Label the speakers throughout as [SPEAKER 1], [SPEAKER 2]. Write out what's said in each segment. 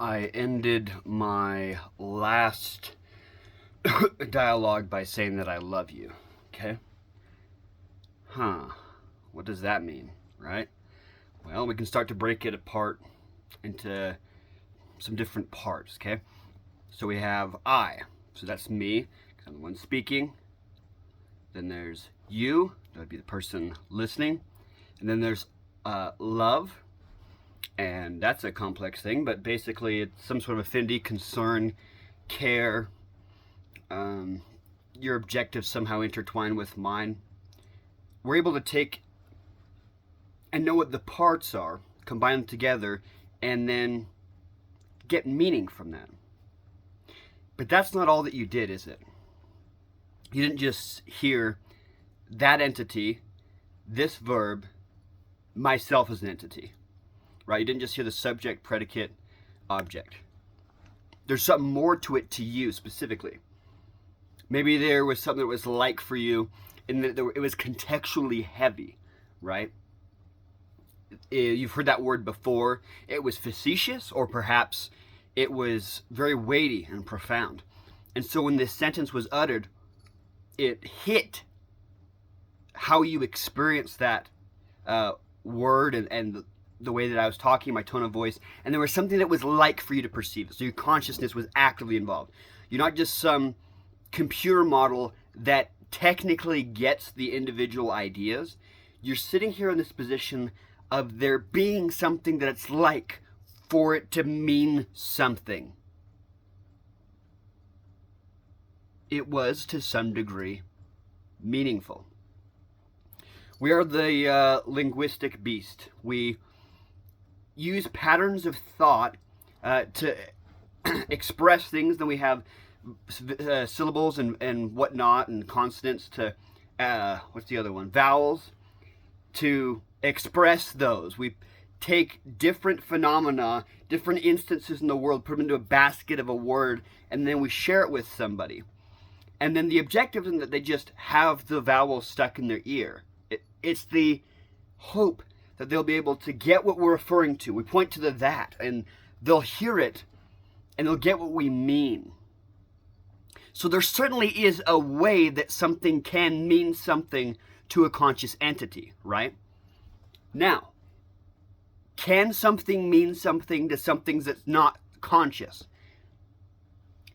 [SPEAKER 1] I ended my last dialogue by saying that I love you. Okay? What does that mean, right? Well, we can start to break it apart into some different parts, okay? So we have I. So that's me, 'cause I'm the one speaking. Then there's you. That would be the person listening. And then there's love. And that's a complex thing, but basically it's some sort of affinity, concern, care. Your objectives somehow intertwine with mine. We're able to take and know what the parts are, combine them together, and then get meaning from that. But that's not all that you did, is it? You didn't just hear that entity, this verb, myself as an entity, right? You didn't just hear the subject, predicate, object. There's something more to it to you specifically. Maybe there was something that was like for you, and that it was contextually heavy, right? You've heard that word before. It was facetious, or perhaps it was very weighty and profound. And so when this sentence was uttered, it hit how you experienced that word and the way that I was talking, my tone of voice, and there was something that was like for you to perceive it. So your consciousness was actively involved. You're not just some computer model that technically gets the individual ideas. You're sitting here in this position of there being something that it's like for it to mean something. It was, to some degree, meaningful. We are the linguistic beast. We use patterns of thought to express things. Then we have syllables and whatnot, and consonants to, what's the other one? Vowels, to express those. We take different phenomena, different instances in the world, put them into a basket of a word, and then we share it with somebody. And then the objective isn't that they just have the vowels stuck in their ear. It's the hope that they'll be able to get what we're referring to. We point to the that, and they'll hear it, and they'll get what we mean. So there certainly is a way that something can mean something to a conscious entity, right? Now, can something mean something to something that's not conscious?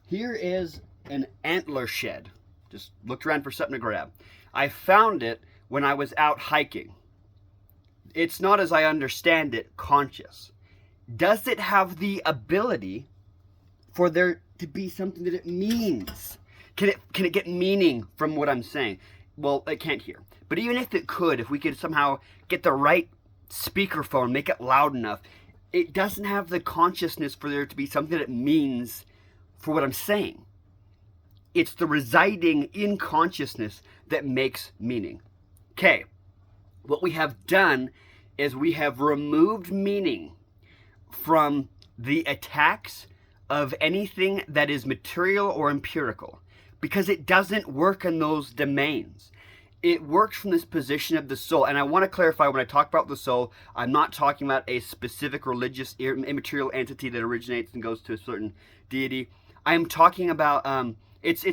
[SPEAKER 1] Here is an antler shed. Just looked around for something to grab. I found it when I was out hiking. It's not, as I understand it, conscious. Does it have the ability for there to be something that it means? Can it get meaning from what I'm saying? Well, it can't hear. But even if it could, if we could somehow get the right speakerphone, make it loud enough, it doesn't have the consciousness for there to be something that it means for what I'm saying. It's the residing in consciousness that makes meaning. Okay, what we have done is we have removed meaning from the attacks of anything that is material or empirical, because it doesn't work in those domains. It works from this position of the soul. And I want to clarify, when I talk about the soul, I'm not talking about a specific religious immaterial entity that originates and goes to a certain deity. I am talking about it's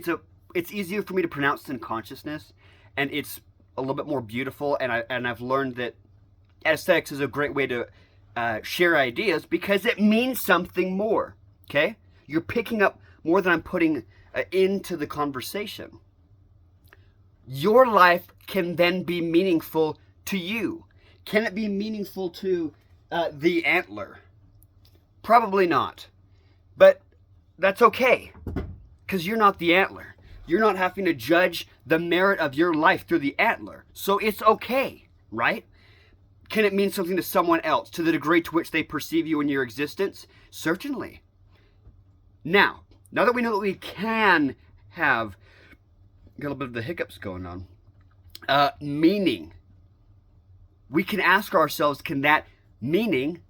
[SPEAKER 1] easier for me to pronounce than consciousness, and it's a little bit more beautiful, and I've learned that aesthetics is a great way to share ideas because it means something more. Okay, you're picking up more than I'm putting into the conversation. Your life can then be meaningful to you. Can it be meaningful to the antler? Probably not, but that's okay, because you're not the antler. You're not having to judge the merit of your life through the antler, so it's okay, right? Can it mean something to someone else to the degree to which they perceive you in your existence? Certainly. Now that we know that we can have, got a little bit of the hiccups going on, meaning, we can ask ourselves, can that meaning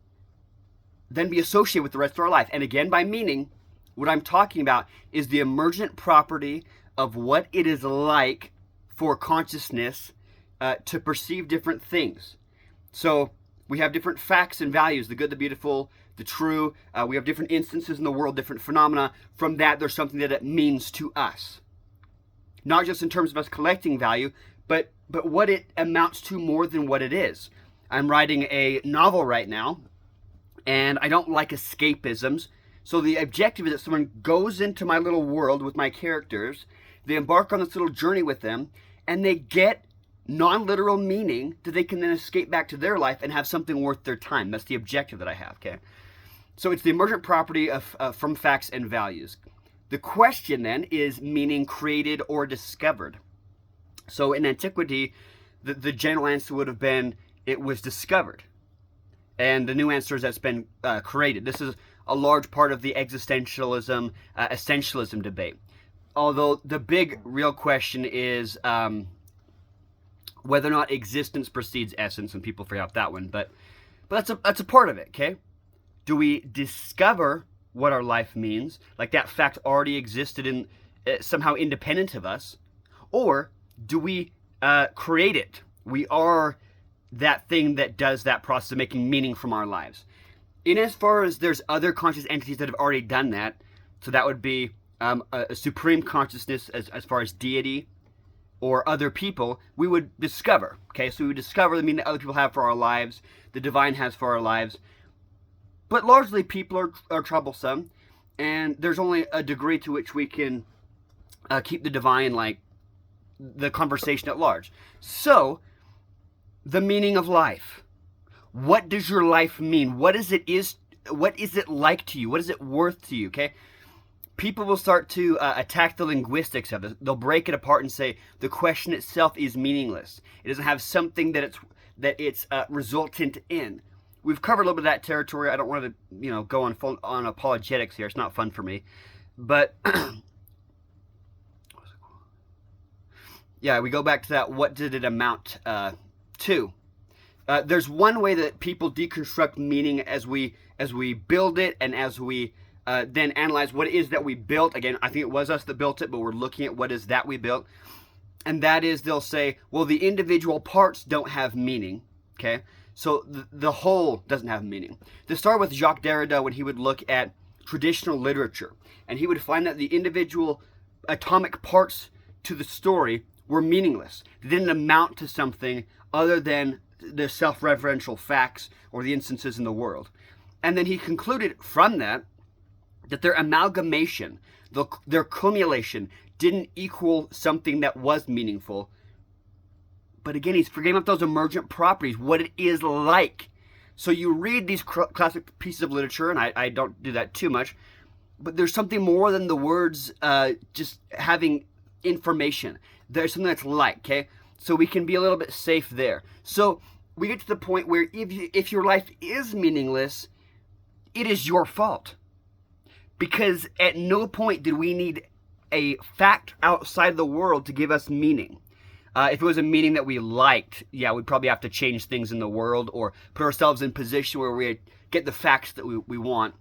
[SPEAKER 1] then be associated with the rest of our life? And again, by meaning, what I'm talking about is the emergent property of what it is like for consciousness to perceive different things. So we have different facts and values, the good, the beautiful, the true. We have different instances in the world, different phenomena. From that, there's something that it means to us. Not just in terms of us collecting value, but what it amounts to more than what it is. I'm writing a novel right now, and I don't like escapisms. So the objective is that someone goes into my little world with my characters, they embark on this little journey with them, and they get non-literal meaning that they can then escape back to their life and have something worth their time. That's the objective that I have, okay? So it's the emergent property of from facts and values. The question then is meaning created or discovered. So in antiquity, the general answer would have been it was discovered. And the new answer is that's been created. This is a large part of the existentialism, essentialism debate. Although the big real question is whether or not existence precedes essence, and people figure out that one. But that's a part of it, okay? Do we discover what our life means, like that fact already existed in somehow independent of us, or do we create it? We are that thing that does that process of making meaning from our lives. In as far as there's other conscious entities that have already done that, so that would be a supreme consciousness as far as deity or other people, we would discover, okay? So we would discover the meaning that other people have for our lives, the divine has for our lives. But largely people are troublesome, and there's only a degree to which we can keep the divine, like, the conversation at large. So, the meaning of life. What does your life mean? What is it like to you? What is it worth to you, okay? People will start to attack the linguistics of it. They'll break it apart and say the question itself is meaningless. It doesn't have something that it's resultant in. We've covered a little bit of that territory. I don't want to, go on apologetics here. It's not fun for me. But yeah, we go back to that. What did it amount to? There's one way that people deconstruct meaning as we build it, and as we then analyze what it is that we built. Again, I think it was us that built it, but we're looking at what is that we built. And that is, they'll say, well, the individual parts don't have meaning, okay? So the whole doesn't have meaning. This started with Jacques Derrida when he would look at traditional literature, and he would find that the individual atomic parts to the story were meaningless. They didn't amount to something other than the self-referential facts or the instances in the world. And then he concluded from that their amalgamation, their cumulation, didn't equal something that was meaningful. But again, he's forgetting about those emergent properties, what it is like. So you read these classic pieces of literature, and I don't do that too much, but there's something more than the words just having information. There's something that's like, okay? So we can be a little bit safe there. So we get to the point where if your life is meaningless, it is your fault. Because at no point did we need a fact outside the world to give us meaning. If it was a meaning that we liked, yeah, we'd probably have to change things in the world or put ourselves in position where we get the facts that we want.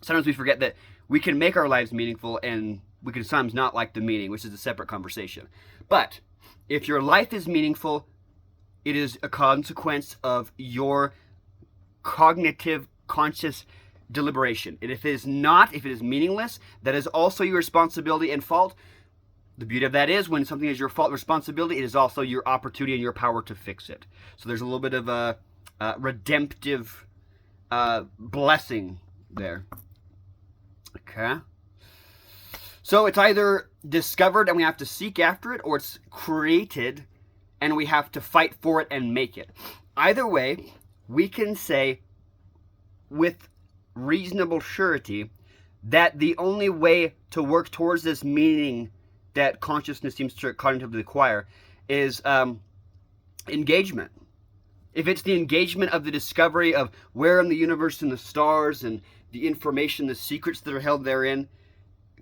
[SPEAKER 1] Sometimes we forget that we can make our lives meaningful, and we can sometimes not like the meaning, which is a separate conversation. But if your life is meaningful, it is a consequence of your cognitive, conscious deliberation. And if it is not, if it is meaningless, that is also your responsibility and fault. The beauty of that is when something is your fault and responsibility, it is also your opportunity and your power to fix it. So there's a little bit of a redemptive blessing there. Okay. So it's either discovered and we have to seek after it, or it's created and we have to fight for it and make it. Either way, we can say with reasonable surety that the only way to work towards this meaning that consciousness seems to cognitively acquire is engagement. If it's the engagement of the discovery of where in the universe and the stars and the information, the secrets that are held therein,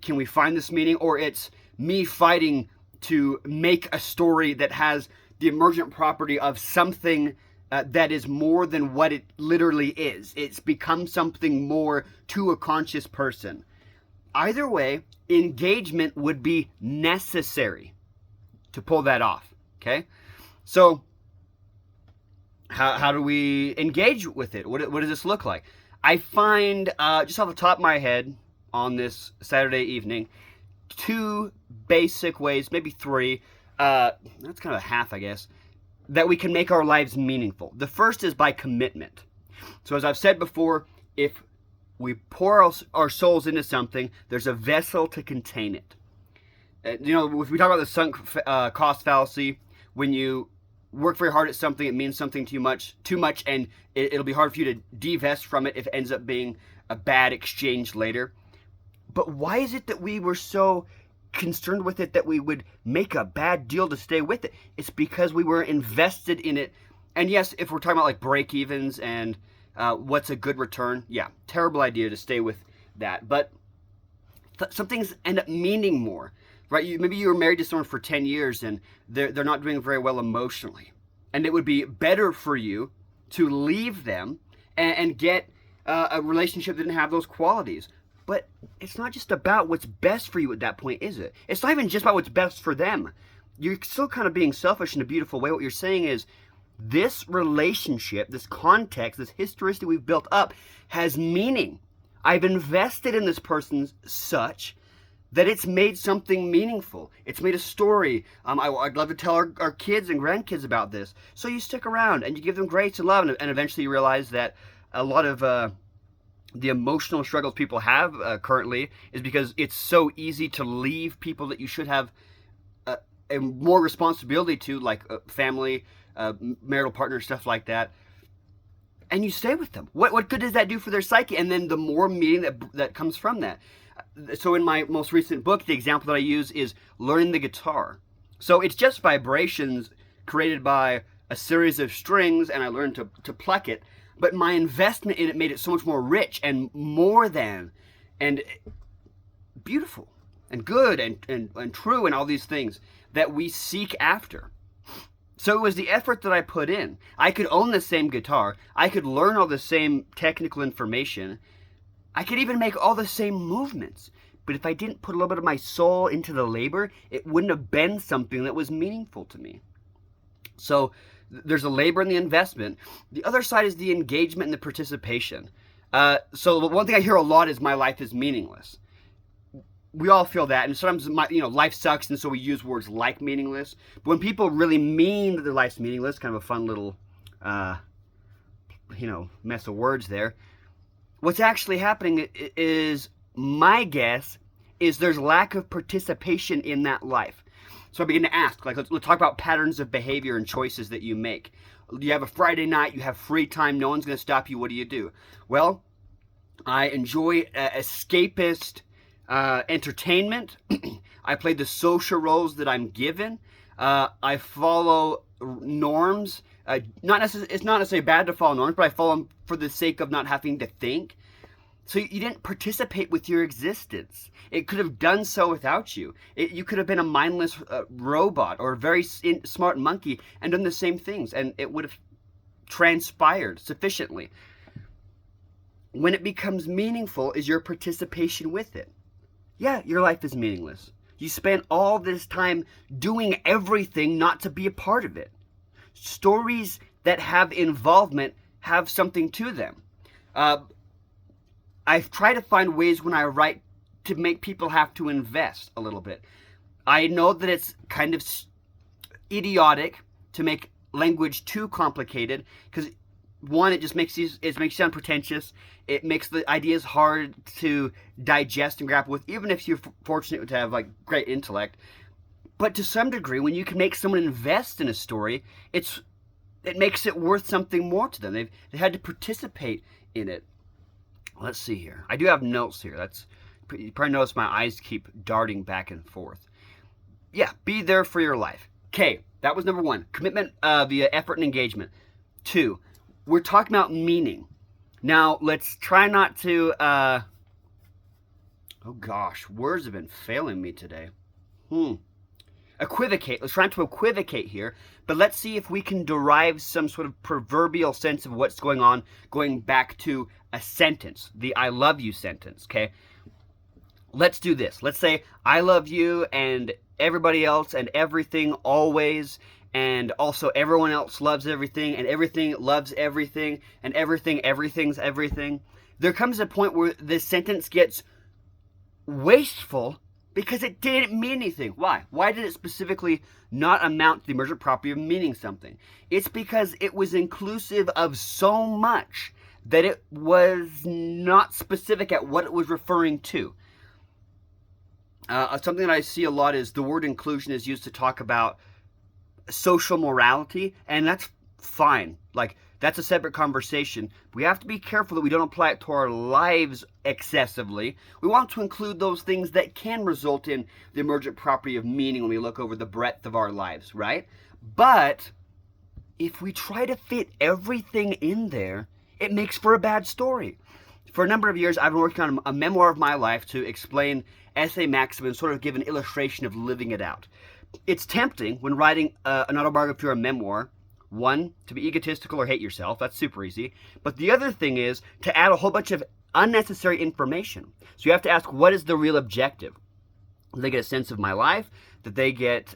[SPEAKER 1] can we find this meaning? Or it's me fighting to make a story that has the emergent property of something that is more than what it literally is. It's become something more to a conscious person. Either way, engagement would be necessary to pull that off, okay? So, how do we engage with it? What does this look like? I find, just off the top of my head on this Saturday evening, two basic ways, maybe three, that's kind of a half, I guess, that we can make our lives meaningful. The first is by commitment. So as I've said before, if we pour our souls into something, there's a vessel to contain it. You know, if we talk about the sunk cost fallacy, when you work very hard at something, it means something too much, and it'll be hard for you to divest from it if it ends up being a bad exchange later. But why is it that we were so concerned with it that we would make a bad deal to stay with it? It's because we were invested in it. And yes, if we're talking about like break evens and what's a good return, yeah, terrible idea to stay with that. But some things end up meaning more, right? Maybe you were married to someone for 10 years and they're not doing very well emotionally. And it would be better for you to leave them and get a relationship that didn't have those qualities. But it's not just about what's best for you at that point, is it? It's not even just about what's best for them. You're still kind of being selfish in a beautiful way. What you're saying is, this relationship, this context, this historicity we've built up has meaning. I've invested in this person such that it's made something meaningful. It's made a story. I'd love to tell our kids and grandkids about this. So you stick around and you give them grace and love, and eventually you realize that a lot of the emotional struggles people have currently is because it's so easy to leave people that you should have a more responsibility to, like family, marital partner, stuff like that, and you stay with them. What good does that do for their psyche? And then the more meaning that comes from that. So in my most recent book, the example that I use is learning the guitar. So it's just vibrations created by a series of strings, and I learned to pluck it. But my investment in it made it so much more rich and more than, and beautiful and good and true and all these things that we seek after. So it was the effort that I put in. I could own the same guitar. I could learn all the same technical information. I could even make all the same movements. But if I didn't put a little bit of my soul into the labor, it wouldn't have been something that was meaningful to me. So there's a labor and the investment. The other side is the engagement and the participation. So the one thing I hear a lot is my life is meaningless. We all feel that, and sometimes life sucks, and so we use words like meaningless. But when people really mean that their life's meaningless, kind of a fun little, mess of words there. What's actually happening is, my guess is there's lack of participation in that life. So I begin to ask, let's talk about patterns of behavior and choices that you make. You have a Friday night, you have free time, no one's going to stop you. What do? Well, I enjoy escapist entertainment. I play the social roles that I'm given. I follow norms. It's not necessarily bad to follow norms, but I follow them for the sake of not having to think. So you didn't participate with your existence. It could have done so without you. You could have been a mindless robot or a very smart monkey and done the same things, and it would have transpired sufficiently. When it becomes meaningful is your participation with it. Yeah, your life is meaningless. You spent all this time doing everything not to be a part of it. Stories that have involvement have something to them. I've tried to find ways when I write to make people have to invest a little bit. I know that it's kind of idiotic to make language too complicated, because one, it just makes you sound pretentious. It makes the ideas hard to digest and grapple with, even if you're fortunate to have great intellect. But to some degree, when you can make someone invest in a story, it makes it worth something more to them. They had to participate in it. Let's see here. I do have notes here. You probably notice my eyes keep darting back and forth. Yeah, be there for your life. Okay, that was number one. Commitment via effort and engagement. 2, we're talking about meaning. Now, let's try not to... oh gosh, words have been failing me today. Equivocate. Let's try not to equivocate here, but let's see if we can derive some sort of proverbial sense of what's going on, going back to a sentence, the I love you sentence, okay? Let's do this. Let's say, I love you and everybody else and everything always, and also everyone else loves everything and everything loves everything and everything's everything. there comes a point where this sentence gets wasteful because it didn't mean anything. Why? Why did it specifically not amount to the emergent property of meaning something? It's because it was inclusive of so much that it was not specific at what it was referring to. Something that I see a lot is the word inclusion is used to talk about social morality, and that's fine. Like, that's a separate conversation. We have to be careful that we don't apply it to our lives excessively. We want to include those things that can result in the emergent property of meaning when we look over the breadth of our lives, right? But if we try to fit everything in there, it makes for a bad story. For a number of years, I've been working on a memoir of my life to explain essay maxim and sort of give an illustration of living it out. It's tempting when writing an autobiography or a memoir, one, to be egotistical or hate yourself. That's super easy. But the other thing is to add a whole bunch of unnecessary information. So you have to ask, what is the real objective? They get a sense of my life, that they get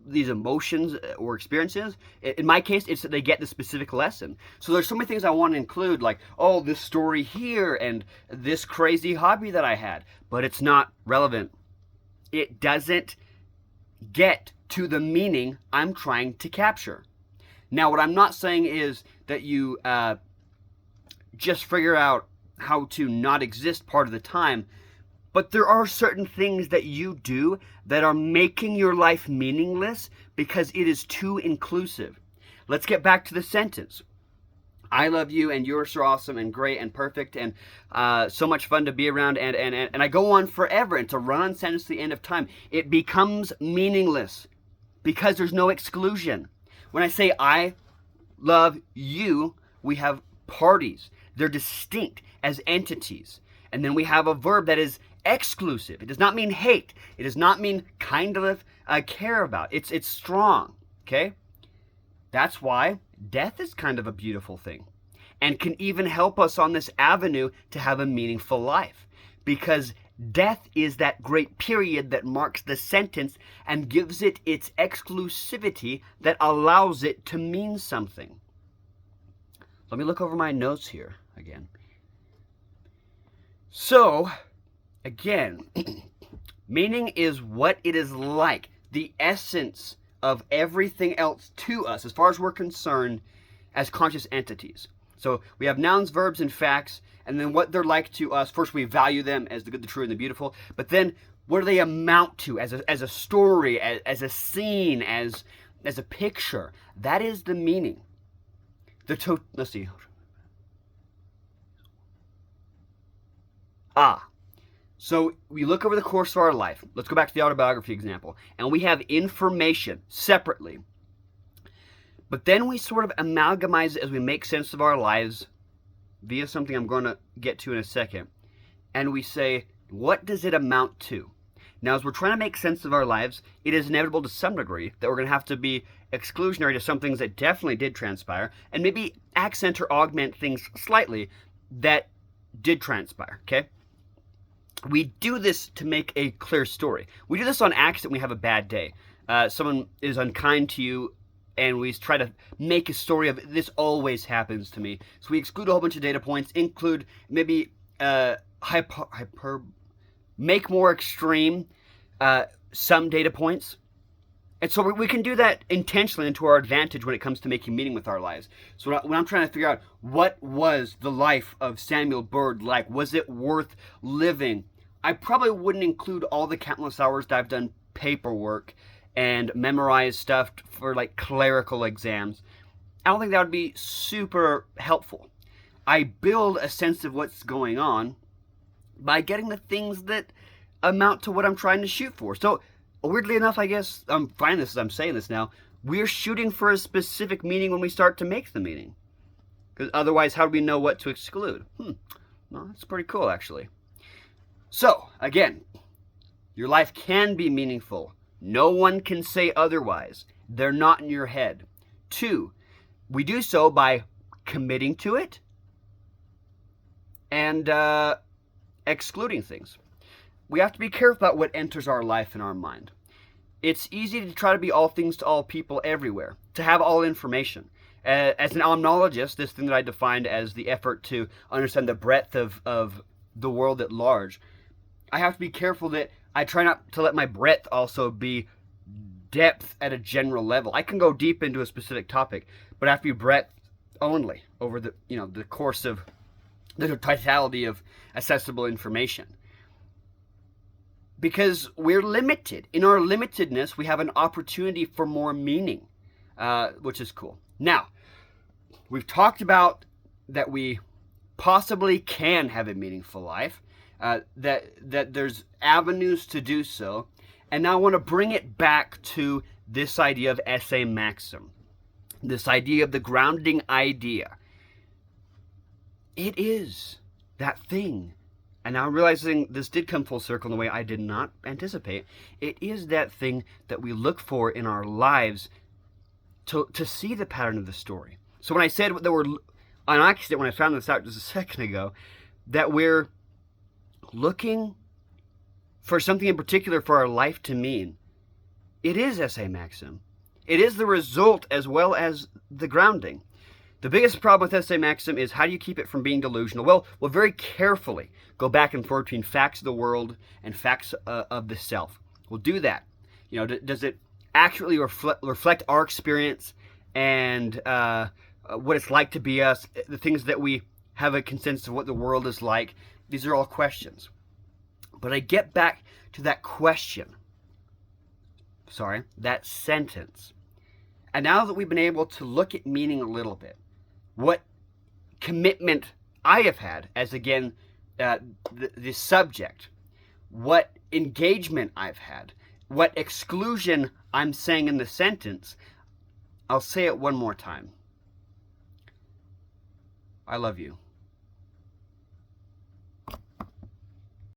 [SPEAKER 1] these emotions or experiences. In my case, it's that they get the specific lesson. So there's so many things I want to include, like, oh, this story here and this crazy hobby that I had. But it's not relevant. It doesn't get to the meaning I'm trying to capture. Now, what I'm not saying is that you just figure out how to not exist part of the time, but there are certain things that you do that are making your life meaningless because it is too inclusive. Let's get back to the sentence. I love you, and you're so awesome and great and perfect and so much fun to be around, and I go on forever, and to run on sentence to the end of time, it becomes meaningless because there's no exclusion. When I say I love you, we have parties. They're distinct as entities. And then we have a verb that is exclusive. It does not mean hate. It does not mean kind of care about. It's strong, okay? That's why death is kind of a beautiful thing and can even help us on this avenue to have a meaningful life, because death is that great period that marks the sentence and gives it its exclusivity that allows it to mean something. Let me look over my notes here again. So, again, meaning is what it is like, the essence of everything else to us, as far as we're concerned, as conscious entities. So we have nouns, verbs, and facts, and then what they're like to us. First, we value them as the good, the true, and the beautiful. But then, what do they amount to as a story, as a scene, as a picture? That is the meaning. Let's see. So we look over the course of our life. Let's go back to the autobiography example. And we have information separately. But then we sort of amalgamize it as we make sense of our lives via something I'm going to get to in a second. And we say, what does it amount to? Now, as we're trying to make sense of our lives, it is inevitable to some degree that we're going to have to be exclusionary to some things that definitely did transpire, and maybe accent or augment things slightly that did transpire, okay? We do this to make a clear story. We do this on accident when we have a bad day. Someone is unkind to you, and we try to make a story of this always happens to me. So we exclude a whole bunch of data points, include maybe make more extreme some data points. And so we can do that intentionally and to our advantage when it comes to making meaning with our lives. So when I'm trying to figure out what was the life of Samuel Bird like, was it worth living, I probably wouldn't include all the countless hours that I've done paperwork and memorized stuff for like clerical exams. I don't think that would be super helpful. I build a sense of what's going on by getting the things that amount to what I'm trying to shoot for. So weirdly enough, I guess, I'm finding this as I'm saying this now, we're shooting for a specific meaning when we start to make the meaning. Because otherwise, how do we know what to exclude? Well, that's pretty cool, actually. So, again, your life can be meaningful. No one can say otherwise. They're not in your head. 2, we do so by committing to it and excluding things. We have to be careful about what enters our life and our mind. It's easy to try to be all things to all people everywhere, to have all information. As an omnologist, this thing that I defined as the effort to understand the breadth of the world at large, I have to be careful that I try not to let my breadth also be depth at a general level. I can go deep into a specific topic, but I have to be breadth only over the course of the totality of accessible information. Because we're limited. In our limitedness, we have an opportunity for more meaning, which is cool. Now, we've talked about that we possibly can have a meaningful life, that there's avenues to do so, and now I want to bring it back to this idea of esse maxim, this idea of the grounding idea. It is that thing. And now realizing this did come full circle in a way I did not anticipate. It is that thing that we look for in our lives to see the pattern of the story. So when I said that we're on accident, when I found this out just a second ago, that we're looking for something in particular for our life to mean, it is esse maxim. It is the result as well as the grounding. The biggest problem with esse maxim is how do you keep it from being delusional? Well, we'll very carefully go back and forth between facts of the world and facts of the self. We'll do that. Does it accurately reflect our experience and what it's like to be us, the things that we have a consensus of what the world is like? These are all questions. But I get back to that sentence. And now that we've been able to look at meaning a little bit, what commitment I have had as, again, the subject, what engagement I've had, what exclusion I'm saying in the sentence, I'll say it one more time. I love you.